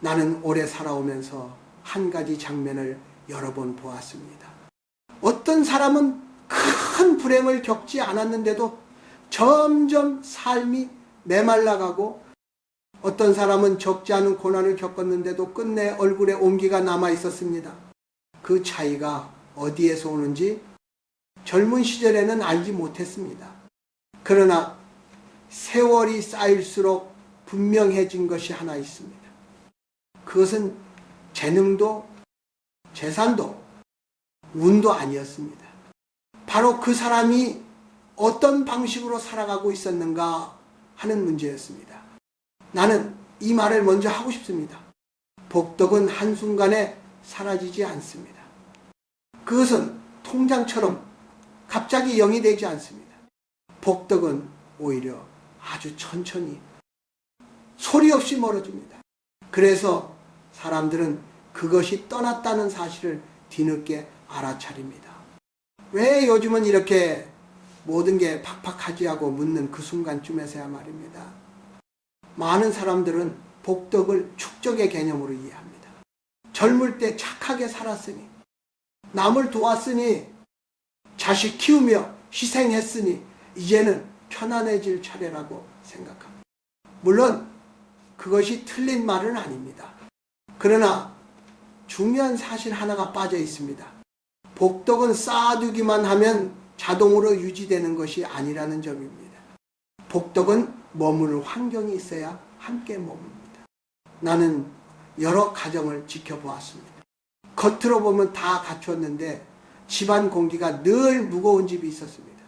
나는 오래 살아오면서 한 가지 장면을 여러 번 보았습니다. 어떤 사람은 큰 불행을 겪지 않았는데도 점점 삶이 메말라가고, 어떤 사람은 적지 않은 고난을 겪었는데도 끝내 얼굴에 온기가 남아 있었습니다. 그 차이가 어디에서 오는지 젊은 시절에는 알지 못했습니다. 그러나 세월이 쌓일수록 분명해진 것이 하나 있습니다. 그것은 재능도 재산도 운도 아니었습니다. 바로 그 사람이 어떤 방식으로 살아가고 있었는가 하는 문제였습니다. 나는 이 말을 먼저 하고 싶습니다. 복덕은 한순간에 사라지지 않습니다. 그것은 통장처럼 갑자기 영이 되지 않습니다. 복덕은 오히려 아주 천천히 소리 없이 멀어집니다. 그래서 사람들은 그것이 떠났다는 사실을 뒤늦게 알아차립니다. 왜 요즘은 이렇게 모든 게 팍팍하지 하고 묻는 그 순간쯤에서야 말입니다. 많은 사람들은 복덕을 축적의 개념으로 이해합니다. 젊을 때 착하게 살았으니, 남을 도왔으니, 자식 키우며 희생했으니 이제는 편안해질 차례라고 생각합니다. 물론 그것이 틀린 말은 아닙니다. 그러나 중요한 사실 하나가 빠져 있습니다. 복덕은 쌓아두기만 하면 자동으로 유지되는 것이 아니라는 점입니다. 복덕은 머무를 환경이 있어야 함께 머뭅니다. 나는 여러 가정을 지켜보았습니다. 겉으로 보면 다 갖추었는데 집안 공기가 늘 무거운 집이 있었습니다.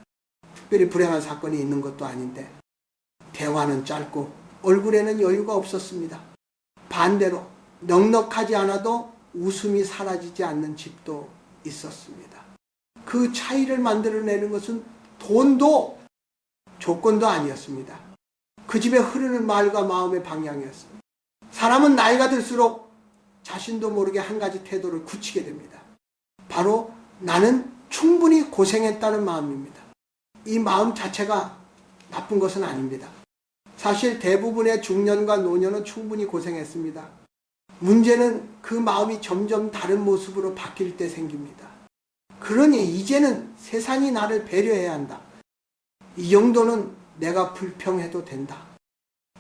특별히 불행한 사건이 있는 것도 아닌데 대화는 짧고 얼굴에는 여유가 없었습니다. 반대로 넉넉하지 않아도 웃음이 사라지지 않는 집도 있었습니다. 그 차이를 만들어내는 것은 돈도 조건도 아니었습니다. 그 집에 흐르는 말과 마음의 방향이었습니다. 사람은 나이가 들수록 자신도 모르게 한 가지 태도를 굳히게 됩니다. 바로 나는 충분히 고생했다는 마음입니다. 이 마음 자체가 나쁜 것은 아닙니다. 사실 대부분의 중년과 노년은 충분히 고생했습니다. 문제는 그 마음이 점점 다른 모습으로 바뀔 때 생깁니다. 그러니 이제는 세상이 나를 배려해야 한다. 이 정도는 내가 불평해도 된다.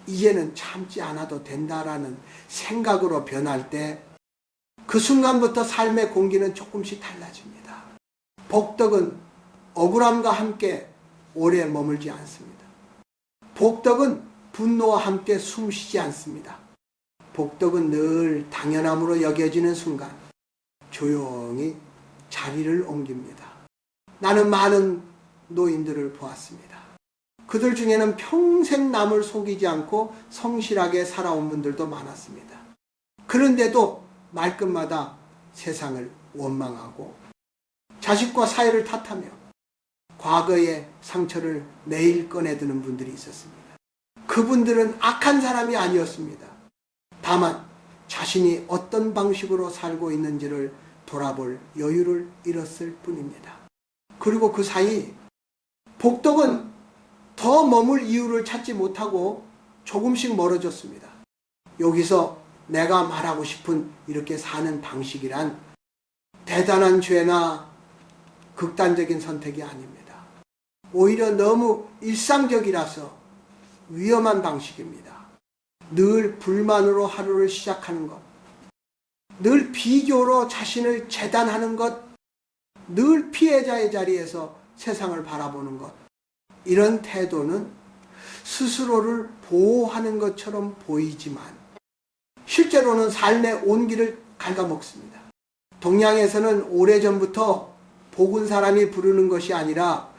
이제는 참지 않아도 된다라는 생각으로 변할 때 그 순간부터 삶의 공기는 조금씩 달라집니다. 복덕은 억울함과 함께 오래 머물지 않습니다. 복덕은 분노와 함께 숨쉬지 않습니다. 복덕은 늘 당연함으로 여겨지는 순간 조용히 자리를 옮깁니다. 나는 많은 노인들을 보았습니다. 그들 중에는 평생 남을 속이지 않고 성실하게 살아온 분들도 많았습니다. 그런데도 말끝마다 세상을 원망하고 자식과 사회를 탓하며 과거의 상처를 매일 꺼내드는 분들이 있었습니다. 그분들은 악한 사람이 아니었습니다. 다만 자신이 어떤 방식으로 살고 있는지를 돌아볼 여유를 잃었을 뿐입니다. 그리고 그 사이 복덕은 더 머물 이유를 찾지 못하고 조금씩 멀어졌습니다. 여기서 내가 말하고 싶은 이렇게 사는 방식이란 대단한 죄나 극단적인 선택이 아닙니다. 오히려 너무 일상적이라서 위험한 방식입니다. 늘 불만으로 하루를 시작하는 것, 늘 비교로 자신을 재단하는 것, 늘 피해자의 자리에서 세상을 바라보는 것, 이런 태도는 스스로를 보호하는 것처럼 보이지만 실제로는 삶의 온기를 갉아먹습니다. 동양에서는 오래전부터 복은 사람이 부르는 것이 아니라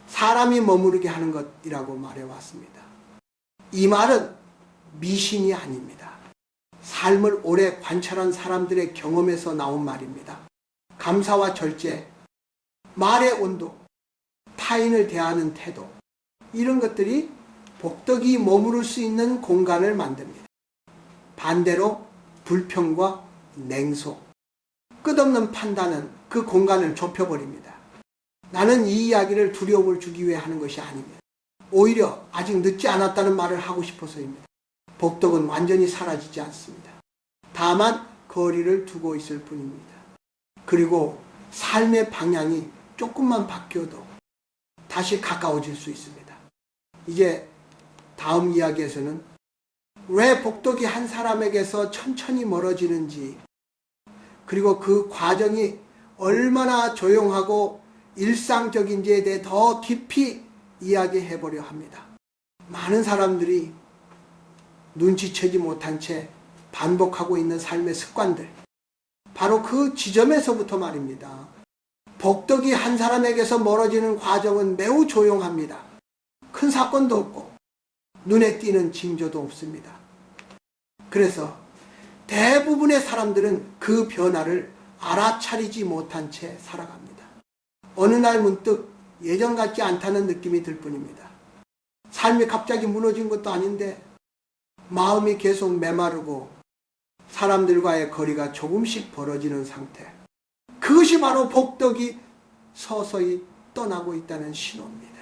사람이 머무르게 하는 것이라고 말해왔습니다. 이 말은 미신이 아닙니다. 삶을 오래 관찰한 사람들의 경험에서 나온 말입니다. 감사와 절제, 말의 온도, 타인을 대하는 태도, 이런 것들이 복덕이 머무를 수 있는 공간을 만듭니다. 반대로 불평과 냉소, 끝없는 판단은 그 공간을 좁혀버립니다. 나는 이 이야기를 두려움을 주기 위해 하는 것이 아닙니다. 오히려 아직 늦지 않았다는 말을 하고 싶어서입니다. 복덕은 완전히 사라지지 않습니다. 다만 거리를 두고 있을 뿐입니다. 그리고 삶의 방향이 조금만 바뀌어도 다시 가까워질 수 있습니다. 이제 다음 이야기에서는 왜 복덕이 한 사람에게서 천천히 멀어지는지, 그리고 그 과정이 얼마나 조용하고 일상적인지에 대해 더 깊이 이야기해 보려 합니다. 많은 사람들이 눈치채지 못한 채 반복하고 있는 삶의 습관들, 바로 그 지점에서부터 말입니다. 복덕이 한 사람에게서 멀어지는 과정은 매우 조용합니다. 큰 사건도 없고 눈에 띄는 징조도 없습니다. 그래서 대부분의 사람들은 그 변화를 알아차리지 못한 채 살아갑니다. 어느 날 문득 예전 같지 않다는 느낌이 들 뿐입니다. 삶이 갑자기 무너진 것도 아닌데 마음이 계속 메마르고 사람들과의 거리가 조금씩 벌어지는 상태. 그것이 바로 복덕이 서서히 떠나고 있다는 신호입니다.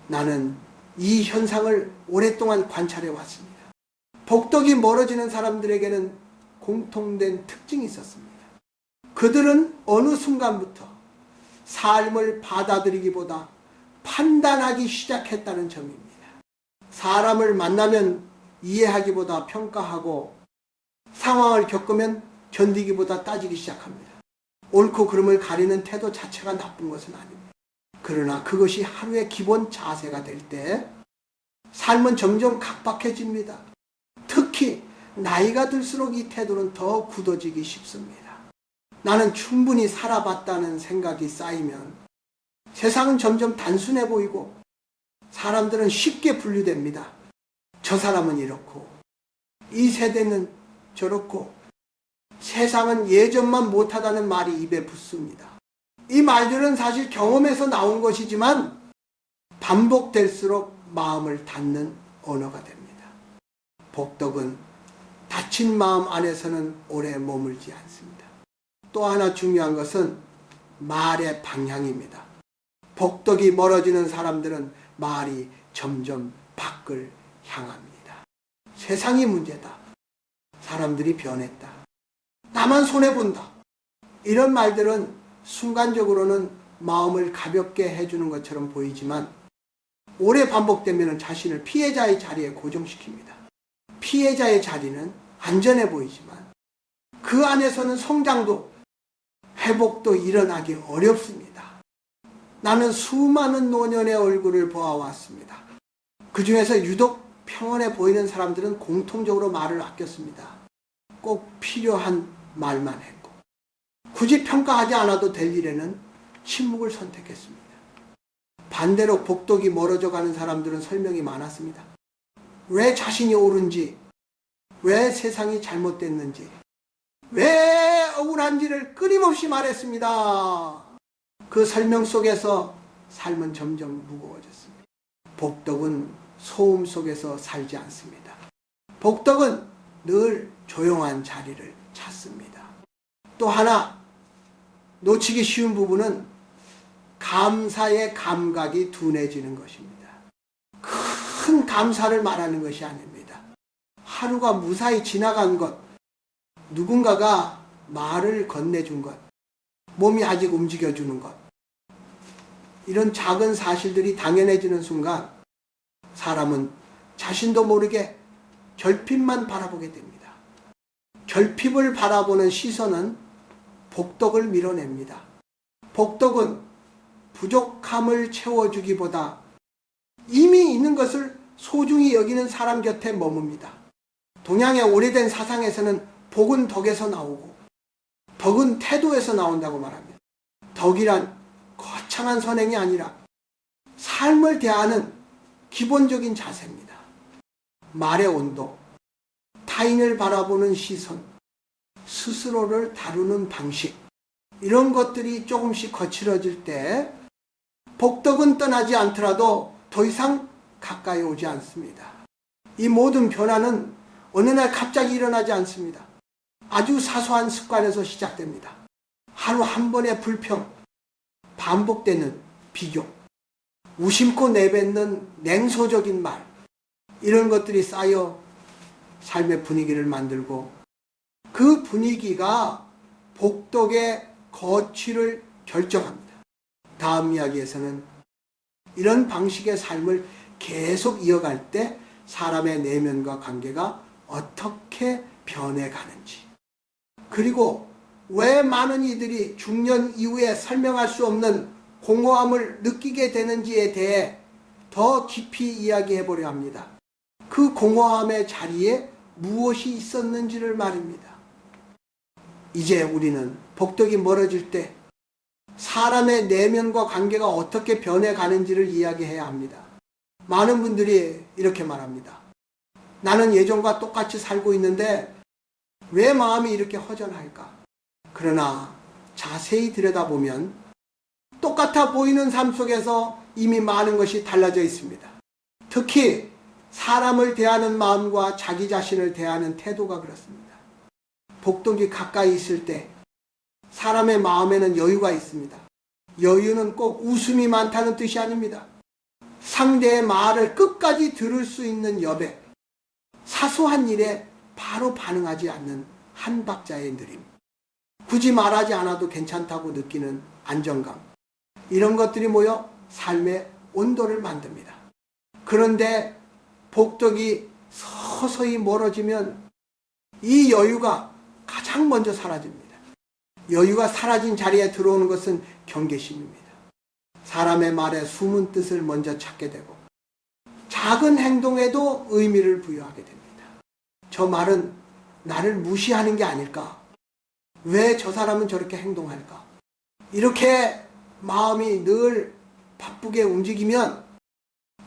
나는 이 현상을 오랫동안 관찰해 왔습니다. 복덕이 멀어지는 사람들에게는 공통된 특징이 있었습니다. 그들은 어느 순간부터 삶을 받아들이기보다 판단하기 시작했다는 점입니다. 사람을 만나면 이해하기보다 평가하고 상황을 겪으면 견디기보다 따지기 시작합니다. 옳고 그름을 가리는 태도 자체가 나쁜 것은 아닙니다. 그러나 그것이 하루의 기본 자세가 될 때 삶은 점점 각박해집니다. 특히 나이가 들수록 이 태도는 더 굳어지기 쉽습니다. 나는 충분히 살아봤다는 생각이 쌓이면 세상은 점점 단순해 보이고 사람들은 쉽게 분류됩니다. 저 사람은 이렇고 이 세대는 저렇고 세상은 예전만 못하다는 말이 입에 붙습니다. 이 말들은 사실 경험에서 나온 것이지만 반복될수록 마음을 닫는 언어가 됩니다. 복덕은 닫힌 마음 안에서는 오래 머물지 않습니다. 또 하나 중요한 것은 말의 방향입니다. 복덕이 멀어지는 사람들은 말이 점점 밖을 향합니다. 세상이 문제다. 사람들이 변했다. 나만 손해본다. 이런 말들은 순간적으로는 마음을 가볍게 해주는 것처럼 보이지만 오래 반복되면 자신을 피해자의 자리에 고정시킵니다. 피해자의 자리는 안전해 보이지만 그 안에서는 성장도 회복도 일어나기 어렵습니다. 나는 수많은 노년의 얼굴을 보아왔습니다. 그 중에서 유독 평온해 보이는 사람들은 공통적으로 말을 아꼈습니다. 꼭 필요한 말만 했고 굳이 평가하지 않아도 될 일에는 침묵을 선택했습니다. 반대로 복덕이 멀어져 가는 사람들은 설명이 많았습니다. 왜 자신이 옳은지, 왜 세상이 잘못됐는지, 왜 억울한지를 끊임없이 말했습니다. 그 설명 속에서 삶은 점점 무거워졌습니다. 복덕은 소음 속에서 살지 않습니다. 복덕은 늘 조용한 자리를 찾습니다. 또 하나 놓치기 쉬운 부분은 감사의 감각이 둔해지는 것입니다. 큰 감사를 말하는 것이 아닙니다. 하루가 무사히 지나간 것, 누군가가 말을 건네준 것, 몸이 아직 움직여주는 것, 이런 작은 사실들이 당연해지는 순간 사람은 자신도 모르게 결핍만 바라보게 됩니다. 결핍을 바라보는 시선은 복덕을 밀어냅니다. 복덕은 부족함을 채워주기보다 이미 있는 것을 소중히 여기는 사람 곁에 머뭅니다. 동양의 오래된 사상에서는 복은 덕에서 나오고 덕은 태도에서 나온다고 말합니다. 덕이란 거창한 선행이 아니라 삶을 대하는 기본적인 자세입니다. 말의 온도, 타인을 바라보는 시선, 스스로를 다루는 방식, 이런 것들이 조금씩 거칠어질 때 복덕은 떠나지 않더라도 더 이상 가까이 오지 않습니다. 이 모든 변화는 어느 날 갑자기 일어나지 않습니다. 아주 사소한 습관에서 시작됩니다. 하루 한 번의 불평, 반복되는 비교, 무심코 내뱉는 냉소적인 말, 이런 것들이 쌓여 삶의 분위기를 만들고 그 분위기가 복덕의 거취를 결정합니다. 다음 이야기에서는 이런 방식의 삶을 계속 이어갈 때 사람의 내면과 관계가 어떻게 변해가는지, 그리고 왜 많은 이들이 중년 이후에 설명할 수 없는 공허함을 느끼게 되는지에 대해 더 깊이 이야기해 보려 합니다. 그 공허함의 자리에 무엇이 있었는지를 말입니다. 이제 우리는 복덕이 멀어질 때 사람의 내면과 관계가 어떻게 변해가는지를 이야기해야 합니다. 많은 분들이 이렇게 말합니다. 나는 예전과 똑같이 살고 있는데 왜 마음이 이렇게 허전할까? 그러나 자세히 들여다보면 똑같아 보이는 삶 속에서 이미 많은 것이 달라져 있습니다. 특히 사람을 대하는 마음과 자기 자신을 대하는 태도가 그렇습니다. 복덕이 가까이 있을 때 사람의 마음에는 여유가 있습니다. 여유는 꼭 웃음이 많다는 뜻이 아닙니다. 상대의 말을 끝까지 들을 수 있는 여백, 사소한 일에 바로 반응하지 않는 한 박자의 느림, 굳이 말하지 않아도 괜찮다고 느끼는 안정감, 이런 것들이 모여 삶의 온도를 만듭니다. 그런데 복덕이 서서히 멀어지면 이 여유가 가장 먼저 사라집니다. 여유가 사라진 자리에 들어오는 것은 경계심입니다. 사람의 말에 숨은 뜻을 먼저 찾게 되고 작은 행동에도 의미를 부여하게 됩니다. 저 말은 나를 무시하는 게 아닐까? 왜 저 사람은 저렇게 행동할까? 이렇게 마음이 늘 바쁘게 움직이면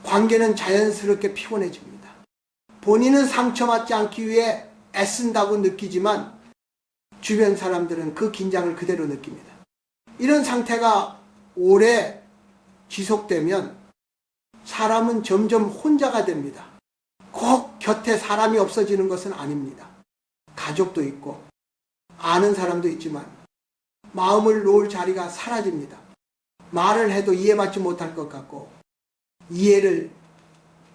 관계는 자연스럽게 피곤해집니다. 본인은 상처받지 않기 위해 애쓴다고 느끼지만 주변 사람들은 그 긴장을 그대로 느낍니다. 이런 상태가 오래 지속되면 사람은 점점 혼자가 됩니다. 꼭 곁에 사람이 없어지는 것은 아닙니다. 가족도 있고 아는 사람도 있지만 마음을 놓을 자리가 사라집니다. 말을 해도 이해받지 못할 것 같고 이해를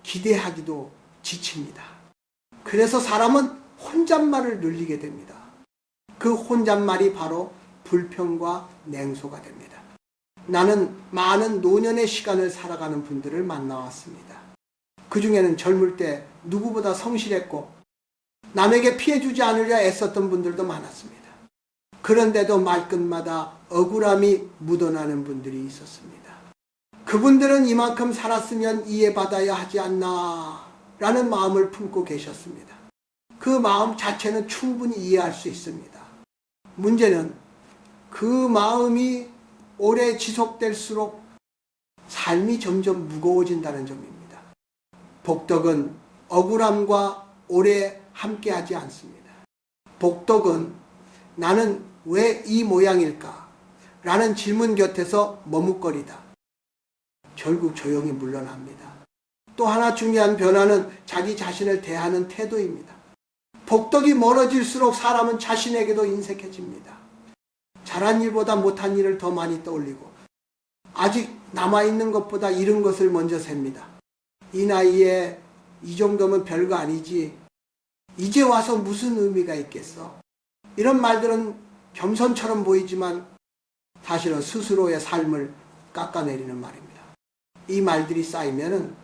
기대하기도 지칩니다. 그래서 사람은 혼잣말을 늘리게 됩니다. 그 혼잣말이 바로 불평과 냉소가 됩니다. 나는 많은 노년의 시간을 살아가는 분들을 만나왔습니다. 그 중에는 젊을 때 누구보다 성실했고 남에게 피해주지 않으려 애썼던 분들도 많았습니다. 그런데도 말끝마다 억울함이 묻어나는 분들이 있었습니다. 그분들은 이만큼 살았으면 이해받아야 하지 않나 라는 마음을 품고 계셨습니다. 그 마음 자체는 충분히 이해할 수 있습니다. 문제는 그 마음이 오래 지속될수록 삶이 점점 무거워진다는 점입니다. 복덕은 억울함과 오래 함께하지 않습니다. 복덕은 나는 왜 이 모양일까? 라는 질문 곁에서 머뭇거리다 결국 조용히 물러납니다. 또 하나 중요한 변화는 자기 자신을 대하는 태도입니다. 복덕이 멀어질수록 사람은 자신에게도 인색해집니다. 잘한 일보다 못한 일을 더 많이 떠올리고 아직 남아있는 것보다 잃은 것을 먼저 셉니다. 이 나이에 이 정도면 별거 아니지. 이제 와서 무슨 의미가 있겠어? 이런 말들은 겸손처럼 보이지만 사실은 스스로의 삶을 깎아내리는 말입니다. 이 말들이 쌓이면은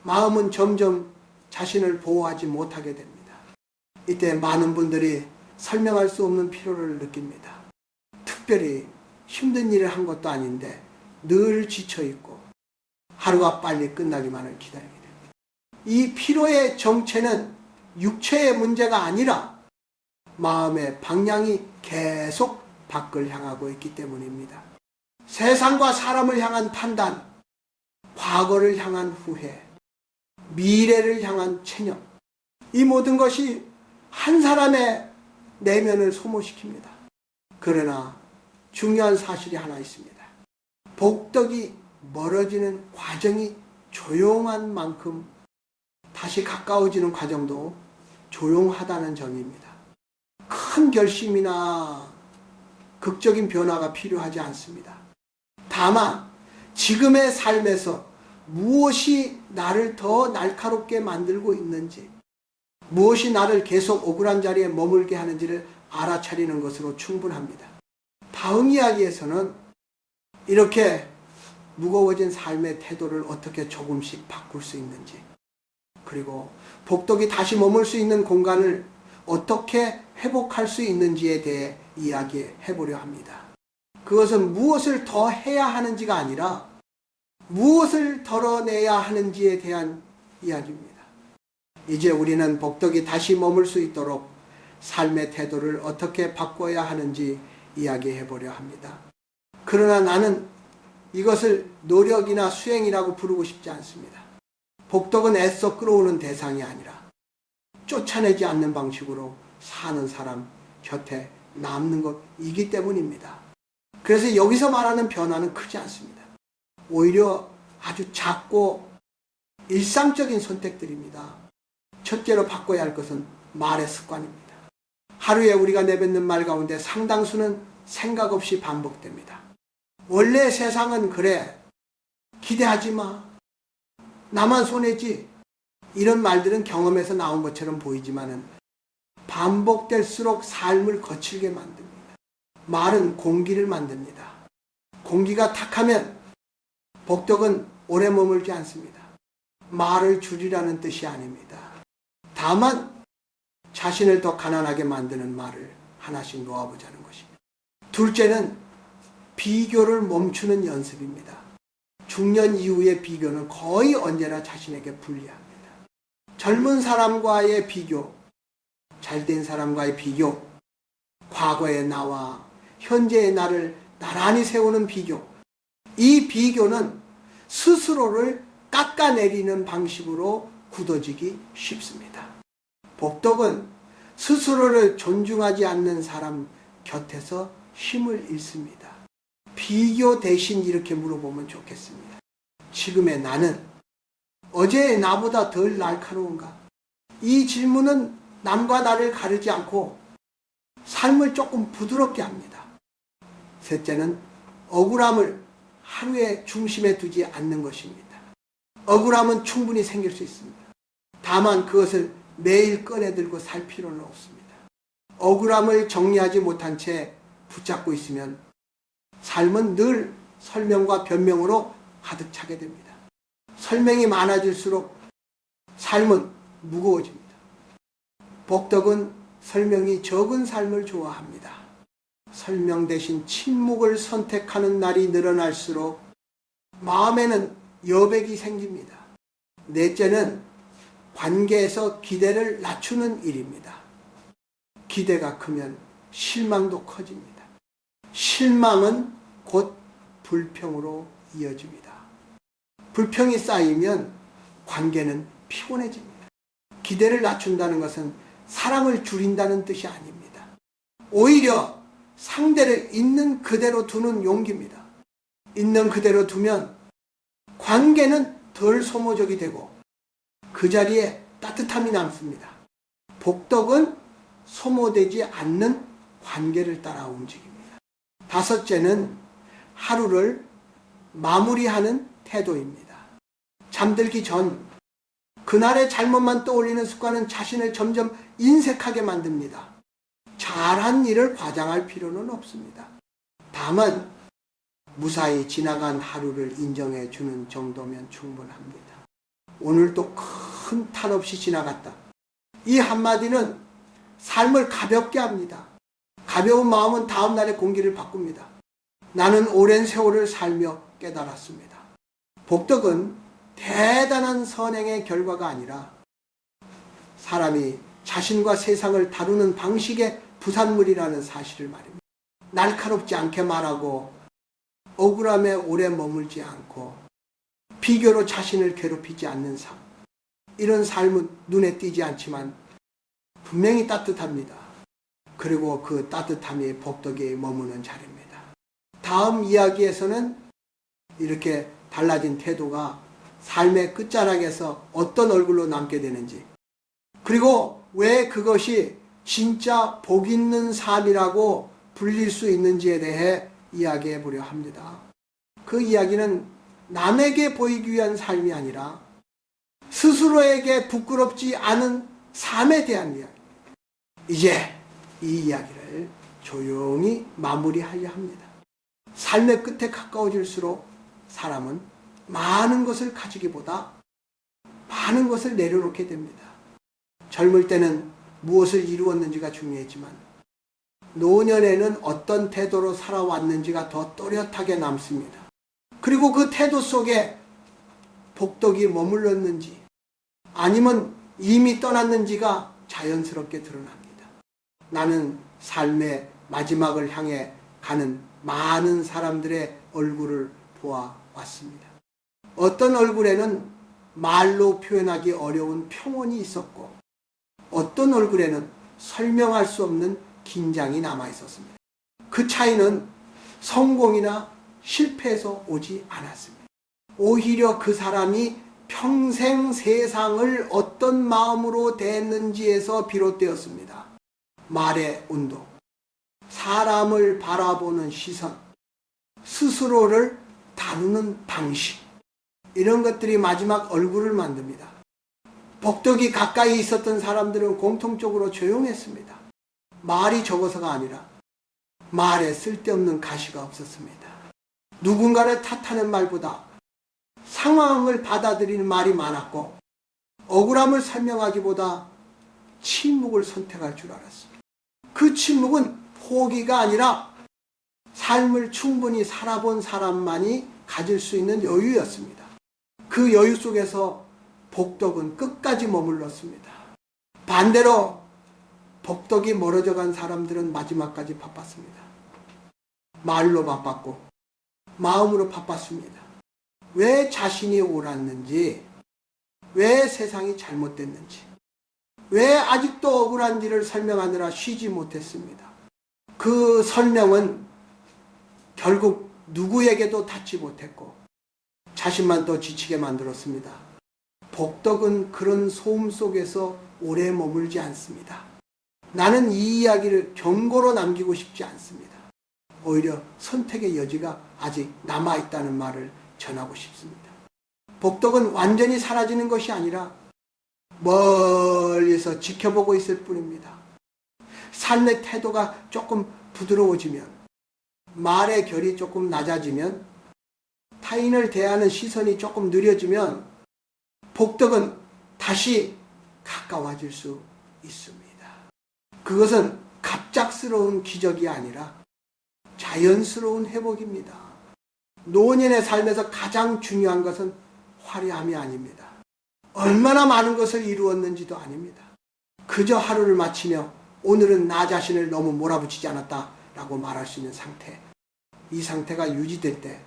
마음은 점점 자신을 보호하지 못하게 됩니다. 이때 많은 분들이 설명할 수 없는 피로를 느낍니다. 특별히 힘든 일을 한 것도 아닌데 늘 지쳐있고 하루가 빨리 끝나기만을 기다리게 됩니다. 이 피로의 정체는 육체의 문제가 아니라 마음의 방향이 계속 밖을 향하고 있기 때문입니다. 세상과 사람을 향한 판단, 과거를 향한 후회, 미래를 향한 체념, 이 모든 것이 한 사람의 내면을 소모시킵니다. 그러나 중요한 사실이 하나 있습니다. 복덕이 멀어지는 과정이 조용한 만큼 다시 가까워지는 과정도 조용하다는 점입니다. 큰 결심이나 극적인 변화가 필요하지 않습니다. 다만 지금의 삶에서 무엇이 나를 더 날카롭게 만들고 있는지, 무엇이 나를 계속 억울한 자리에 머물게 하는지를 알아차리는 것으로 충분합니다. 다음 이야기에서는 이렇게 무거워진 삶의 태도를 어떻게 조금씩 바꿀 수 있는지, 그리고 복덕이 다시 머물 수 있는 공간을 어떻게 회복할 수 있는지에 대해 이야기해 보려 합니다. 그것은 무엇을 더 해야 하는지가 아니라 무엇을 덜어내야 하는지에 대한 이야기입니다. 이제 우리는 복덕이 다시 머물 수 있도록 삶의 태도를 어떻게 바꿔야 하는지 이야기해 보려 합니다. 그러나 나는 이것을 노력이나 수행이라고 부르고 싶지 않습니다. 복덕은 애써 끌어오는 대상이 아니라 쫓아내지 않는 방식으로 사는 사람 곁에 남는 것이기 때문입니다. 그래서 여기서 말하는 변화는 크지 않습니다. 오히려 아주 작고 일상적인 선택들입니다. 첫째로 바꿔야 할 것은 말의 습관입니다. 하루에 우리가 내뱉는 말 가운데 상당수는 생각 없이 반복됩니다. 원래 세상은 그래. 기대하지 마. 나만 손해지. 이런 말들은 경험에서 나온 것처럼 보이지만은 반복될수록 삶을 거칠게 만듭니다. 말은 공기를 만듭니다. 공기가 탁하면 복덕은 오래 머물지 않습니다. 말을 줄이라는 뜻이 아닙니다. 다만 자신을 더 가난하게 만드는 말을 하나씩 놓아보자는 것입니다. 둘째는 비교를 멈추는 연습입니다. 중년 이후의 비교는 거의 언제나 자신에게 불리합니다. 젊은 사람과의 비교, 잘된 사람과의 비교, 과거의 나와 현재의 나를 나란히 세우는 비교, 이 비교는 스스로를 깎아내리는 방식으로 굳어지기 쉽습니다. 복덕은 스스로를 존중하지 않는 사람 곁에서 힘을 잃습니다. 비교 대신 이렇게 물어보면 좋겠습니다. 지금의 나는 어제의 나보다 덜 날카로운가? 이 질문은 남과 나를 가르지 않고 삶을 조금 부드럽게 합니다. 셋째는 억울함을 하루의 중심에 두지 않는 것입니다. 억울함은 충분히 생길 수 있습니다. 다만 그것을 매일 꺼내들고 살 필요는 없습니다. 억울함을 정리하지 못한 채 붙잡고 있으면 삶은 늘 설명과 변명으로 가득 차게 됩니다. 설명이 많아질수록 삶은 무거워집니다. 복덕은 설명이 적은 삶을 좋아합니다. 설명 대신 침묵을 선택하는 날이 늘어날수록 마음에는 여백이 생깁니다. 넷째는 관계에서 기대를 낮추는 일입니다. 기대가 크면 실망도 커집니다. 실망은 곧 불평으로 이어집니다. 불평이 쌓이면 관계는 피곤해집니다. 기대를 낮춘다는 것은 사랑을 줄인다는 뜻이 아닙니다. 오히려 상대를 있는 그대로 두는 용기입니다. 있는 그대로 두면 관계는 덜 소모적이 되고 그 자리에 따뜻함이 남습니다. 복덕은 소모되지 않는 관계를 따라 움직입니다. 다섯째는 하루를 마무리하는 태도입니다. 잠들기 전 그날의 잘못만 떠올리는 습관은 자신을 점점 인색하게 만듭니다. 잘한 일을 과장할 필요는 없습니다. 다만 무사히 지나간 하루를 인정해 주는 정도면 충분합니다. 오늘도 큰 탈 없이 지나갔다. 이 한마디는 삶을 가볍게 합니다. 가벼운 마음은 다음 날의 공기를 바꿉니다. 나는 오랜 세월을 살며 깨달았습니다. 복덕은 대단한 선행의 결과가 아니라 사람이 자신과 세상을 다루는 방식의 부산물이라는 사실을 말입니다. 날카롭지 않게 말하고 억울함에 오래 머물지 않고 비교로 자신을 괴롭히지 않는 삶. 이런 삶은 눈에 띄지 않지만 분명히 따뜻합니다. 그리고 그 따뜻함이 복덕에 머무는 자리입니다. 다음 이야기에서는 이렇게 달라진 태도가 삶의 끝자락에서 어떤 얼굴로 남게 되는지, 그리고 왜 그것이 진짜 복 있는 삶이라고 불릴 수 있는지에 대해 이야기해 보려 합니다. 그 이야기는 남에게 보이기 위한 삶이 아니라 스스로에게 부끄럽지 않은 삶에 대한 이야기. 이제 이 이야기를 조용히 마무리하려 합니다. 삶의 끝에 가까워질수록 사람은 많은 것을 가지기보다 많은 것을 내려놓게 됩니다. 젊을 때는 무엇을 이루었는지가 중요했지만 노년에는 어떤 태도로 살아왔는지가 더 또렷하게 남습니다. 그리고 그 태도 속에 복덕이 머물렀는지 아니면 이미 떠났는지가 자연스럽게 드러납니다. 나는 삶의 마지막을 향해 가는 많은 사람들의 얼굴을 보아왔습니다. 어떤 얼굴에는 말로 표현하기 어려운 평온이 있었고 어떤 얼굴에는 설명할 수 없는 긴장이 남아 있었습니다. 그 차이는 성공이나 실패에서 오지 않았습니다. 오히려 그 사람이 평생 세상을 어떤 마음으로 대했는지에서 비롯되었습니다. 말의 운동, 사람을 바라보는 시선, 스스로를 다루는 방식, 이런 것들이 마지막 얼굴을 만듭니다. 복덕이 가까이 있었던 사람들은 공통적으로 조용했습니다. 말이 적어서가 아니라 말에 쓸데없는 가시가 없었습니다. 누군가를 탓하는 말보다 상황을 받아들이는 말이 많았고 억울함을 설명하기보다 침묵을 선택할 줄 알았습니다. 그 침묵은 포기가 아니라 삶을 충분히 살아본 사람만이 가질 수 있는 여유였습니다. 그 여유 속에서 복덕은 끝까지 머물렀습니다. 반대로 복덕이 멀어져 간 사람들은 마지막까지 바빴습니다. 말로 바빴고 마음으로 바빴습니다. 왜 자신이 옳았는지, 왜 세상이 잘못됐는지, 왜 아직도 억울한지를 설명하느라 쉬지 못했습니다. 그 설명은 결국 누구에게도 닿지 못했고 자신만 더 지치게 만들었습니다. 복덕은 그런 소음 속에서 오래 머물지 않습니다. 나는 이 이야기를 경고로 남기고 싶지 않습니다. 오히려 선택의 여지가 아직 남아있다는 말을 전하고 싶습니다. 복덕은 완전히 사라지는 것이 아니라 멀리서 지켜보고 있을 뿐입니다. 삶의 태도가 조금 부드러워지면, 말의 결이 조금 낮아지면, 타인을 대하는 시선이 조금 느려지면 복덕은 다시 가까워질 수 있습니다. 그것은 갑작스러운 기적이 아니라 자연스러운 회복입니다. 노년의 삶에서 가장 중요한 것은 화려함이 아닙니다. 얼마나 많은 것을 이루었는지도 아닙니다. 그저 하루를 마치며 오늘은 나 자신을 너무 몰아붙이지 않았다 라고 말할 수 있는 상태. 이 상태가 유지될 때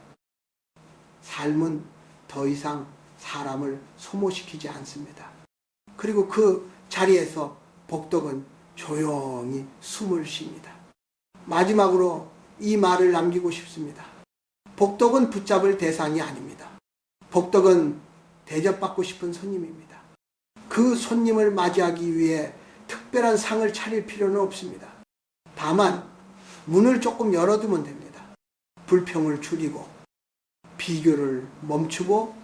삶은 더 이상 사람을 소모시키지 않습니다. 그리고 그 자리에서 복덕은 조용히 숨을 쉽니다. 마지막으로 이 말을 남기고 싶습니다. 복덕은 붙잡을 대상이 아닙니다. 복덕은 대접받고 싶은 손님입니다. 그 손님을 맞이하기 위해 특별한 상을 차릴 필요는 없습니다. 다만 문을 조금 열어두면 됩니다. 불평을 줄이고 비교를 멈추고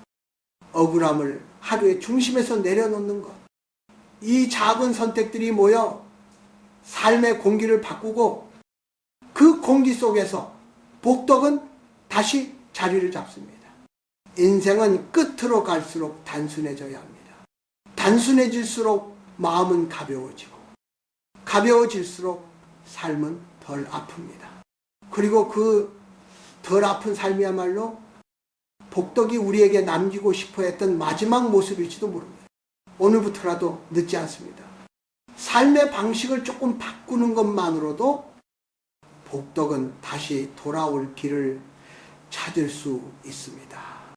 억울함을 하루의 중심에서 내려놓는 것. 이 작은 선택들이 모여 삶의 공기를 바꾸고 그 공기 속에서 복덕은 다시 자리를 잡습니다. 인생은 끝으로 갈수록 단순해져야 합니다. 단순해질수록 마음은 가벼워지고 가벼워질수록 삶은 덜 아픕니다. 그리고 그 덜 아픈 삶이야말로 복덕이 우리에게 남기고 싶어 했던 마지막 모습일지도 모릅니다. 오늘부터라도 늦지 않습니다. 삶의 방식을 조금 바꾸는 것만으로도 복덕은 다시 돌아올 길을 찾을 수 있습니다.